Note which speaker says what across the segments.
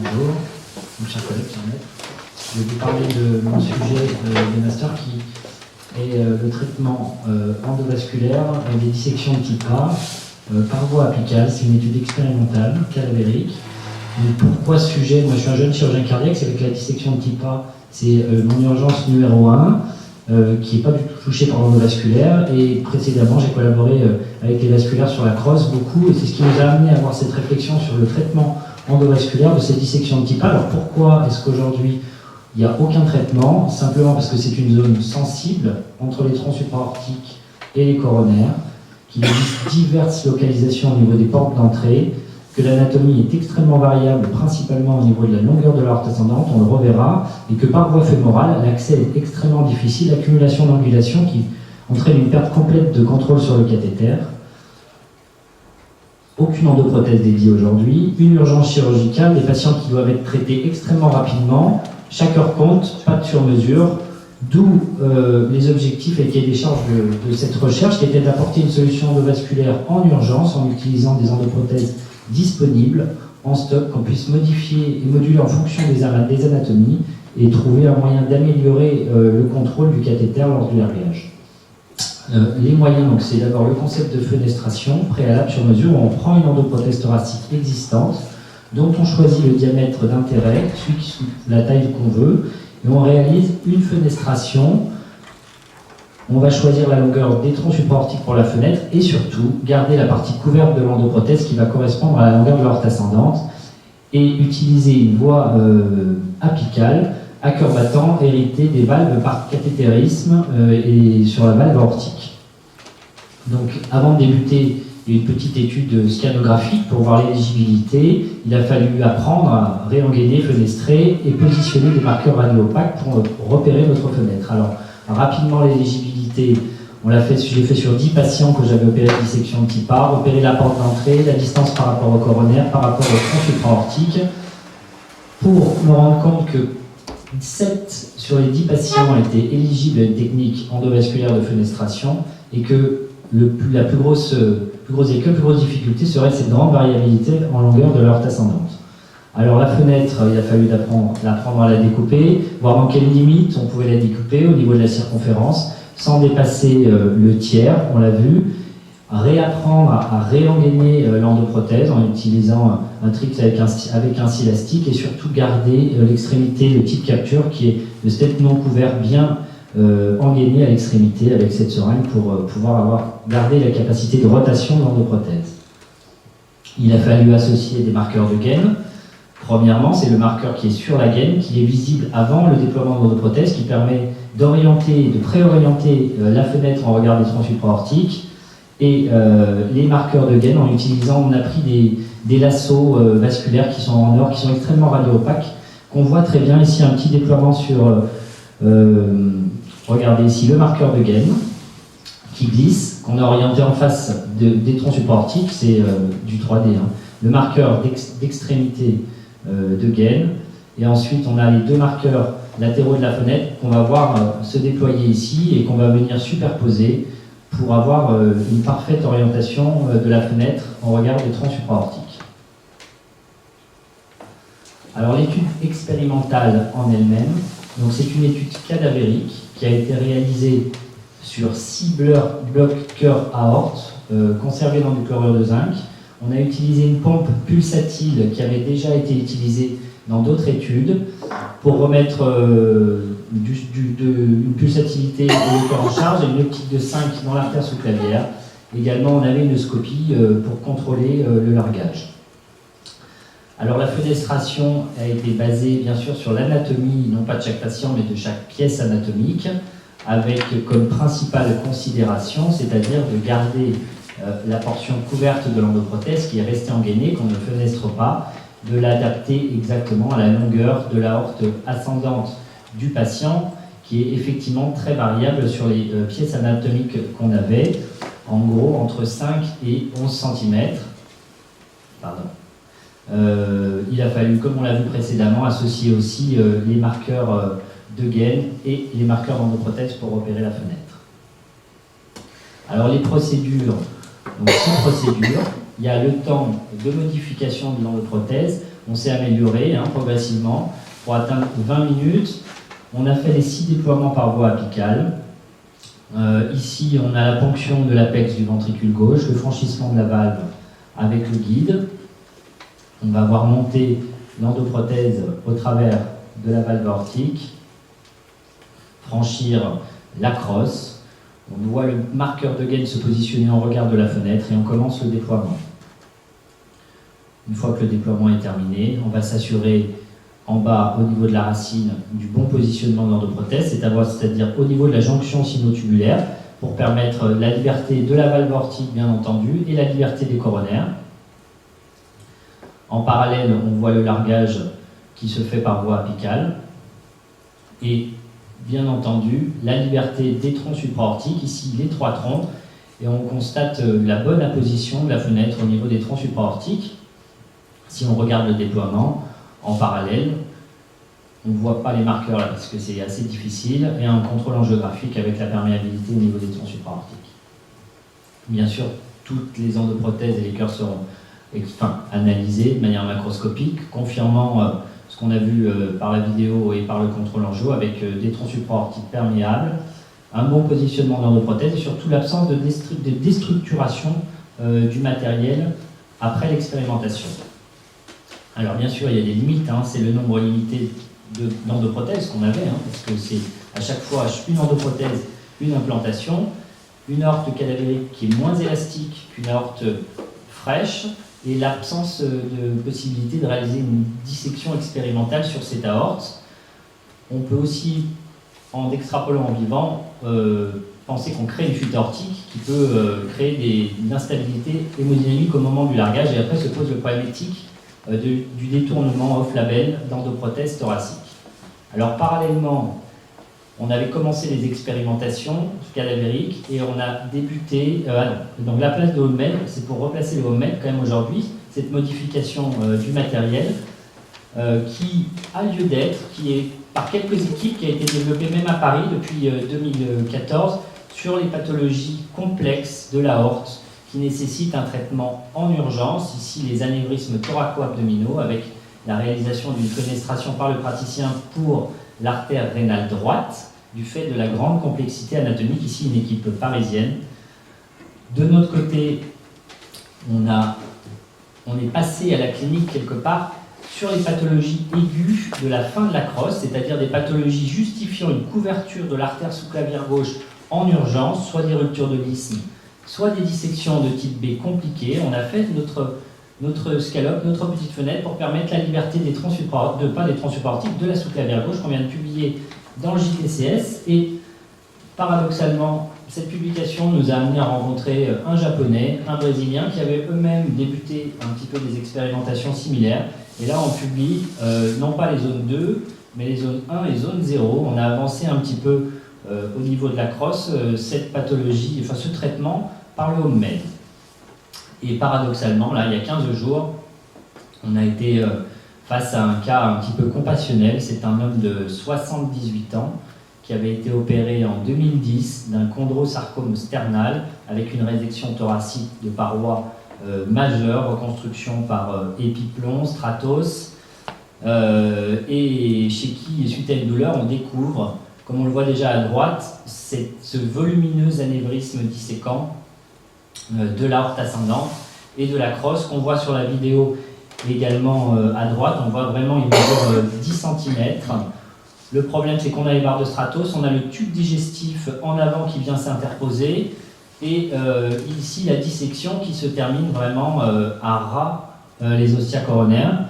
Speaker 1: Bonjour, mon cher collègue, je vais vous parler de mon sujet de master qui est le traitement endovasculaire des dissections de type A par voie apicale. C'est une étude expérimentale, cadavérique. Donc pourquoi ce sujet? Moi je suis un jeune chirurgien cardiaque, c'est avec la dissection de type A, c'est mon urgence numéro 1. Qui n'est pas du tout touché par l'endovasculaire, et précédemment j'ai collaboré avec les vasculaires sur la crosse beaucoup, et c'est ce qui nous a amené à avoir cette réflexion sur le traitement endovasculaire de ces dissections de type A. Alors pourquoi est-ce qu'aujourd'hui il n'y a aucun traitement? Simplement parce que c'est une zone sensible entre les troncs supraortiques et les coronaires, qu'il existe diverses localisations au niveau des portes d'entrée, que l'anatomie est extrêmement variable, principalement au niveau de la longueur de l'aorte ascendante, on le reverra, et que par voie fémorale, l'accès est extrêmement difficile, accumulation d'angulation qui entraîne une perte complète de contrôle sur le cathéter. Aucune endoprothèse dédiée aujourd'hui, une urgence chirurgicale, des patients qui doivent être traités extrêmement rapidement, chaque heure compte, pas de sur-mesure, d'où les objectifs et le cahier des charges de cette recherche, qui était d'apporter une solution endovasculaire en urgence en utilisant des endoprothèses disponibles en stock, qu'on puisse modifier et moduler en fonction des anatomies et trouver un moyen d'améliorer le contrôle du cathéter lors du largage. Les moyens, donc, c'est d'abord le concept de fenestration préalable sur mesure, où on prend une endoprothèse thoracique existante, dont on choisit le diamètre d'intérêt, la taille qu'on veut, et on réalise une fenestration. On va choisir la longueur des troncs supraortiques pour la fenêtre et surtout garder la partie couverte de l'endoprothèse qui va correspondre à la longueur de l'aorte ascendante et utiliser une voie apicale à cœur battant héritée des valves par cathétérisme et sur la valve aortique. Donc avant de débuter, il y a une petite étude scanographique pour voir l'éligibilité. Il a fallu apprendre à réengainer, fenestrer et positionner des marqueurs radio-opaques pour repérer notre fenêtre. Alors, rapidement, l'éligibilité, j'ai fait sur 10 patients que j'avais opéré de dissection de type A, repérer la porte d'entrée, la distance par rapport au coronaire, par rapport au tronc supraortique, pour me rendre compte que 7 sur les 10 patients étaient éligibles à une technique endovasculaire de fenestration, et que la plus grosse difficulté serait cette grande variabilité en longueur de l'aorte ascendante. Alors la fenêtre, il a fallu l'apprendre à la découper, voir dans quelles limites on pouvait la découper au niveau de la circonférence, sans dépasser le tiers, on l'a vu, réapprendre à réengainer l'endoprothèse en utilisant un trick avec un silastique, et surtout garder l'extrémité, le type capture qui est le step non couvert bien engainé à l'extrémité avec cette seringue pour pouvoir garder la capacité de rotation de l'endoprothèse. Il a fallu associer des marqueurs de gaine. Premièrement, c'est le marqueur qui est sur la gaine, qui est visible avant le déploiement de l'endoprothèse, qui permet d'orienter, de préorienter la fenêtre en regard des troncs supraortiques. Et les marqueurs de gaine, en utilisant, on a pris des lassos vasculaires qui sont en or, qui sont extrêmement radio-opaques, qu'on voit très bien ici, un petit déploiement sur... regardez ici le marqueur de gaine qui glisse, qu'on a orienté en face des troncs supraortiques, c'est du 3D, hein. Le marqueur d'extrémité de gaine, et ensuite on a les deux marqueurs latéraux de la fenêtre qu'on va voir se déployer ici et qu'on va venir superposer pour avoir une parfaite orientation de la fenêtre en regard des troncs supraortiques. Alors l'étude expérimentale en elle-même, donc c'est une étude cadavérique qui a été réalisée sur 6 blocs cœur aorte conservés dans du chlorure de zinc. On a utilisé une pompe pulsatile qui avait déjà été utilisée dans d'autres études pour remettre une pulsatilité au cœur en charge et une optique de 5 dans l'artère sous-clavière. Également, on avait une scopie pour contrôler le largage. Alors la fenestration a été basée bien sûr sur l'anatomie, non pas de chaque patient, mais de chaque pièce anatomique, avec comme principale considération, c'est-à-dire de garder la portion couverte de l'endoprothèse qui est restée engainée, qu'on ne fenestre pas, de l'adapter exactement à la longueur de l'aorte ascendante du patient, qui est effectivement très variable sur les pièces anatomiques qu'on avait, en gros entre 5 et 11 cm. Pardon. Il a fallu, comme on l'a vu précédemment, associer aussi les marqueurs de gaine et les marqueurs d'endoprothèse pour repérer la fenêtre. Alors les procédures, donc 6 procédures. il y a le temps de modification de l'endoprothèse. On s'est amélioré progressivement pour atteindre 20 minutes. On a fait les 6 déploiements par voie apicale. Ici, on a la ponction de l'apex du ventricule gauche, le franchissement de la valve avec le guide. On va voir monter l'endoprothèse au travers de la valve aortique, franchir la crosse. On voit le marqueur de gaine se positionner en regard de la fenêtre et on commence le déploiement. Une fois que le déploiement est terminé, on va s'assurer en bas, au niveau de la racine, du bon positionnement de l'endoprothèse, c'est-à-dire au niveau de la jonction sino-tubulaire, pour permettre la liberté de la valve aortique, bien entendu, et la liberté des coronaires. En parallèle, on voit le largage qui se fait par voie apicale. Et, bien entendu, la liberté des troncs supraortiques, ici les 3 troncs, et on constate la bonne apposition de la fenêtre au niveau des troncs supraortiques. Si on regarde le déploiement, en parallèle, on ne voit pas les marqueurs là parce que c'est assez difficile, et un contrôle angiographique avec la perméabilité au niveau des troncs supraortiques. Bien sûr, toutes les endoprothèses et les cœurs seront analysés de manière macroscopique, confirmant ce qu'on a vu par la vidéo et par le contrôle angio, avec des troncs supraortiques perméables, un bon positionnement de l'endoprothèse et surtout l'absence de déstructuration du matériel après l'expérimentation. Alors bien sûr, il y a des limites, c'est le nombre limité d'endoprothèses qu'on avait, parce que c'est à chaque fois une endoprothèse, une implantation, une aorte cadavérique qui est moins élastique qu'une aorte fraîche, et l'absence de possibilité de réaliser une dissection expérimentale sur cette aorte. On peut aussi, en extrapolant en vivant, penser qu'on crée une fuite aortique qui peut créer une instabilité hémodynamique au moment du largage, et après se pose le problème éthique du détournement off-label d'endoprothèse thoracique. Alors parallèlement, on avait commencé les expérimentations cadavériques et on a débuté, donc la place de Home-Med, c'est pour replacer le Home-Med quand même aujourd'hui, cette modification du matériel qui a lieu d'être, qui est par quelques équipes, qui a été développée même à Paris depuis 2014 sur les pathologies complexes de l'aorte qui nécessitent un traitement en urgence, ici les anévrismes thoraco-abdominaux avec la réalisation d'une fenestration par le praticien pour l'artère rénale droite, du fait de la grande complexité anatomique, ici une équipe parisienne. De notre côté, on est passé à la clinique quelque part sur les pathologies aiguës de la fin de la crosse, c'est-à-dire des pathologies justifiant une couverture de l'artère sous-clavière gauche en urgence, soit des ruptures de l'isthme, soit des dissections de type B compliquées. On a fait notre scalope, notre petite fenêtre pour permettre la liberté des troncs supraortiques, de la sous-clavière gauche qu'on vient de publier dans le JTCS. Et paradoxalement, cette publication nous a amené à rencontrer un Japonais, un Brésilien qui avaient eux-mêmes débuté un petit peu des expérimentations similaires. Et là, on publie non pas les zones 2, mais les zones 1 et zone 0. On a avancé un petit peu au niveau de la crosse cette pathologie, ce traitement par le Home-Med. Et paradoxalement, là, il y a 15 jours, on a été face à un cas un petit peu compassionnel. C'est un homme de 78 ans qui avait été opéré en 2010 d'un chondrosarcome sternal avec une résection thoracique de parois majeure, reconstruction par épiplomb, stratos, et chez qui, suite à une douleur, on découvre, comme on le voit déjà à droite, ce volumineux anévrisme disséquant de l'aorte ascendante et de la crosse qu'on voit sur la vidéo également à droite. On voit vraiment, il mesure 10 cm. Le problème, c'est qu'on a les barres de stratos, on a le tube digestif en avant qui vient s'interposer, et ici la dissection qui se termine vraiment à ras les ostia coronaires.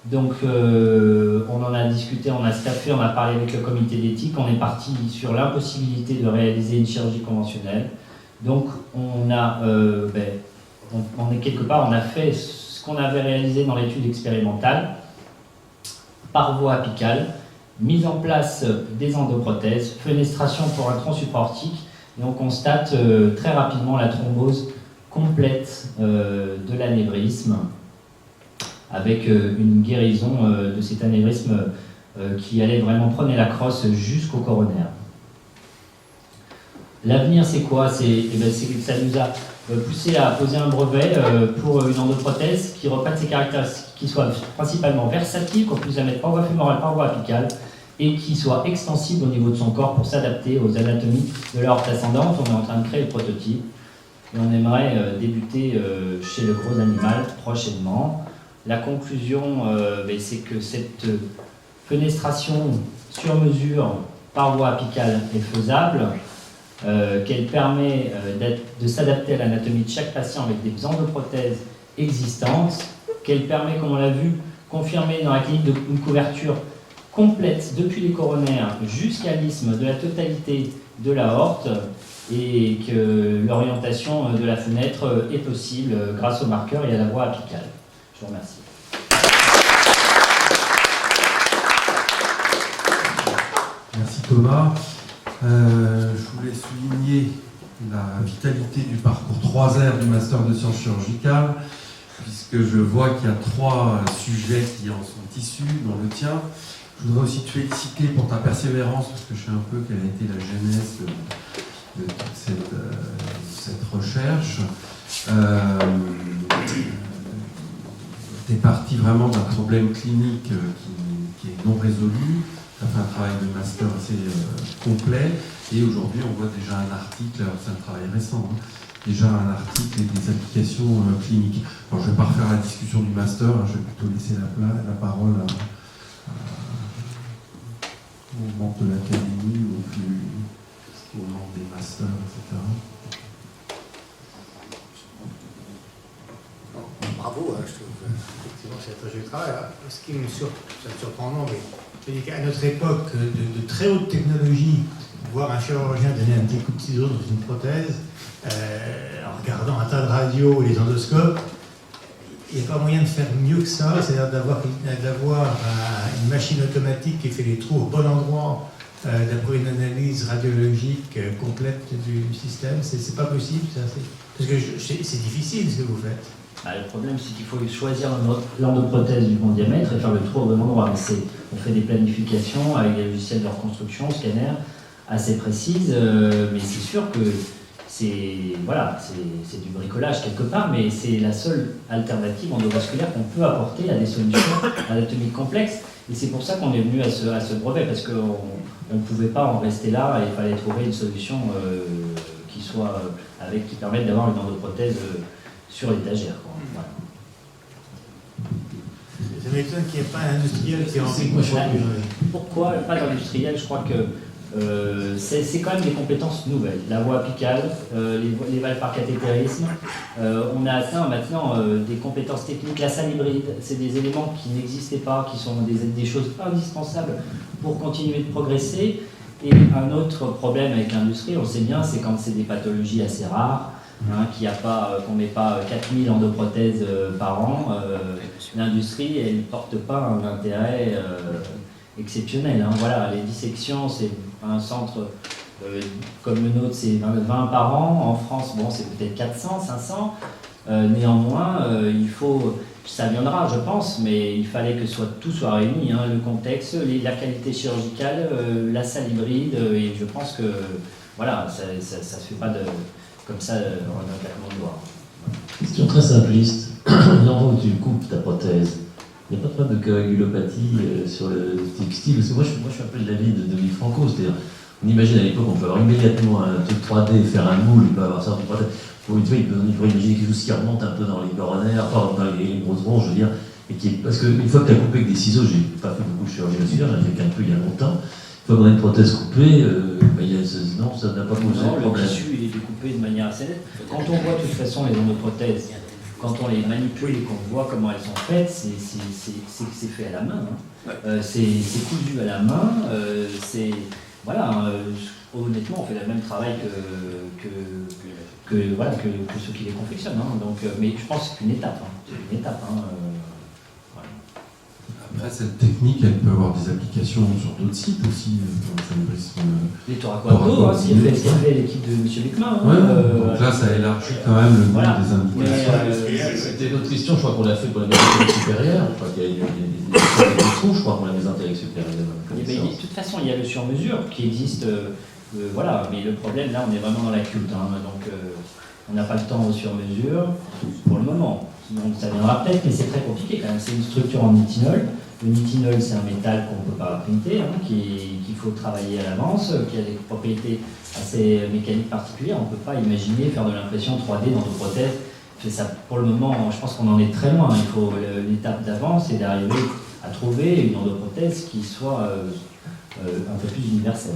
Speaker 1: Donc on en a discuté, on a staffé, on a parlé avec le comité d'éthique, on est parti sur l'impossibilité de réaliser une chirurgie conventionnelle. Donc on est quelque part, on a fait ce qu'on avait réalisé dans l'étude expérimentale par voie apicale, mise en place des endoprothèses, fenestration pour un tronc supraortique, et on constate très rapidement la thrombose complète de l'anévrisme, avec une guérison de cet anévrisme qui allait vraiment prendre la crosse jusqu'au coronaire. L'avenir, c'est quoi? C'est que ça nous a poussé à poser un brevet pour une endoprothèse qui reprenne ses caractéristiques, qui soit principalement versatile, qu'on puisse la mettre par voie fémorale, par voie apicale, et qui soit extensible au niveau de son corps pour s'adapter aux anatomies de la horte ascendante. On est en train de créer le prototype et on aimerait débuter chez le gros animal prochainement. La conclusion, c'est que cette fenestration sur mesure par voie apicale est faisable, qu'elle permet de s'adapter à l'anatomie de chaque patient avec des endoprothèses existantes, qu'elle permet, comme on l'a vu, confirmer dans la clinique une couverture complète depuis les coronaires jusqu'à l'isthme de la totalité de la horte, et que l'orientation de la fenêtre est possible grâce au marqueur et à la voie apicale. Je vous remercie.
Speaker 2: Merci Thomas. Je voulais souligner la vitalité du parcours 3R du Master de Sciences Chirurgicales, puisque je vois qu'il y a 3 sujets qui en sont issus, dont le tien. Je voudrais aussi te féliciter pour ta persévérance, parce que je sais un peu quelle a été la genèse de toute cette recherche. Tu es parti vraiment d'un problème clinique qui est non résolu. Tu as fait un travail de master assez complet, et aujourd'hui on voit déjà un article, alors c'est un travail récent, hein, déjà un article et des applications cliniques. Alors je ne vais pas refaire la discussion du master, hein, je vais plutôt laisser la parole aux membres de l'académie, aux membres des masters, etc.
Speaker 3: Bravo, je trouve effectivement c'est un très joli travail. Ce qui me surprend, non, mais je dis qu'à notre époque de très haute technologie, voir un chirurgien donner un petit coup de ciseau dans une prothèse, en regardant un tas de radios et les endoscopes, il n'y a pas moyen de faire mieux que ça, c'est-à-dire d'avoir une machine automatique qui fait les trous au bon endroit d'après une analyse radiologique complète du système. C'est pas possible, ça. Parce que c'est difficile ce que vous faites.
Speaker 1: Le problème, c'est qu'il faut choisir l'endoprothèse du bon diamètre et faire le trou au bon endroit. On fait des planifications avec des logiciels de reconstruction, scanner, assez précises, mais c'est sûr que c'est du bricolage quelque part, mais c'est la seule alternative endovasculaire qu'on peut apporter à des solutions anatomiques complexes. Et c'est pour ça qu'on est venu à ce brevet, parce qu'on ne pouvait pas en rester là, et il fallait trouver une solution qui permette d'avoir une endoprothèse sur l'étagère. Voilà.
Speaker 3: Ça m'étonne qu'il n'y ait pas un industriel qui ait envie de...
Speaker 1: Pourquoi pas d'industriel? Je crois que c'est quand même des compétences nouvelles. La voie apicale, les valves par cathétérisme. On a atteint maintenant des compétences techniques. La salle hybride, c'est des éléments qui n'existaient pas, qui sont des choses indispensables pour continuer de progresser. Et un autre problème avec l'industrie, on le sait bien, c'est quand c'est des pathologies assez rares, qu'on ne met pas 4000 endoprothèses par an. L'industrie, elle ne porte pas un intérêt exceptionnel. Voilà, les dissections, c'est un centre comme le nôtre, c'est 20 par an. En France, c'est peut-être 400, 500. Néanmoins, ça viendra, je pense, mais il fallait que tout soit réuni. Le contexte, la qualité chirurgicale, la salle hybride, et je pense que voilà, ça ne se fait pas comme ça en un claquement de doigts.
Speaker 4: Question très simpliste. L'endroit où tu coupes ta prothèse, il n'y a pas de problème de coagulopathie sur le textile? Parce que moi je suis un peu de l'avis de Dominique Franco, c'est-à-dire, on imagine à l'époque, on peut avoir immédiatement un truc 3D, faire un moule, il peut avoir ça en prothèse. Il faut imaginer quelque chose qui remonte un peu dans les coronaires, enfin dans les grosses bronches, je veux dire, parce qu'une fois que tu as coupé avec des ciseaux, j'ai pas fait beaucoup de chirurgie vasculaire, j'en ai fait qu'un peu il y a longtemps. Une fois qu'on a une prothèse coupée, non, ça n'a pas posé de problème.
Speaker 1: Le tissu il est découpé de manière assez nette. Quand on voit de toute façon les endoprothèses, quand on les manipule et qu'on voit comment elles sont faites, c'est fait à la main. C'est cousu à la main. Honnêtement, on fait le même travail que ceux qui les confectionnent. Mais je pense que c'est une étape. C'est une étape. Voilà.
Speaker 2: Après, cette technique, elle peut avoir des applications sur d'autres sites aussi, dans le
Speaker 1: les thoracoabdos, ce qu'a fait l'équipe de M. Beckman.
Speaker 2: Donc là, ça élargit quand même le nombre des indications.
Speaker 4: C'était une autre question, je crois qu'on l'a fait pour la mésentérique supérieure. Je crois qu'il y a des trous, je crois, pour la mésentérique supérieure.
Speaker 1: De toute façon, il y a le sur-mesure qui existe Voilà, mais le problème, là, on est vraiment dans la culte, hein, donc on n'a pas le temps sur mesure pour le moment. Donc ça viendra peut-être, mais c'est très compliqué quand même. C'est une structure en nitinol. Le nitinol, c'est un métal qu'on ne peut pas printer, hein, qu'il faut travailler à l'avance, qui a des propriétés assez mécaniques particulières. On ne peut pas imaginer faire de l'impression 3D dans nos prothèses. Ça, pour le moment, je pense qu'on en est très loin. Il faut l'étape d'avant, c'est d'arriver à trouver une endoprothèse qui soit un peu plus universelle.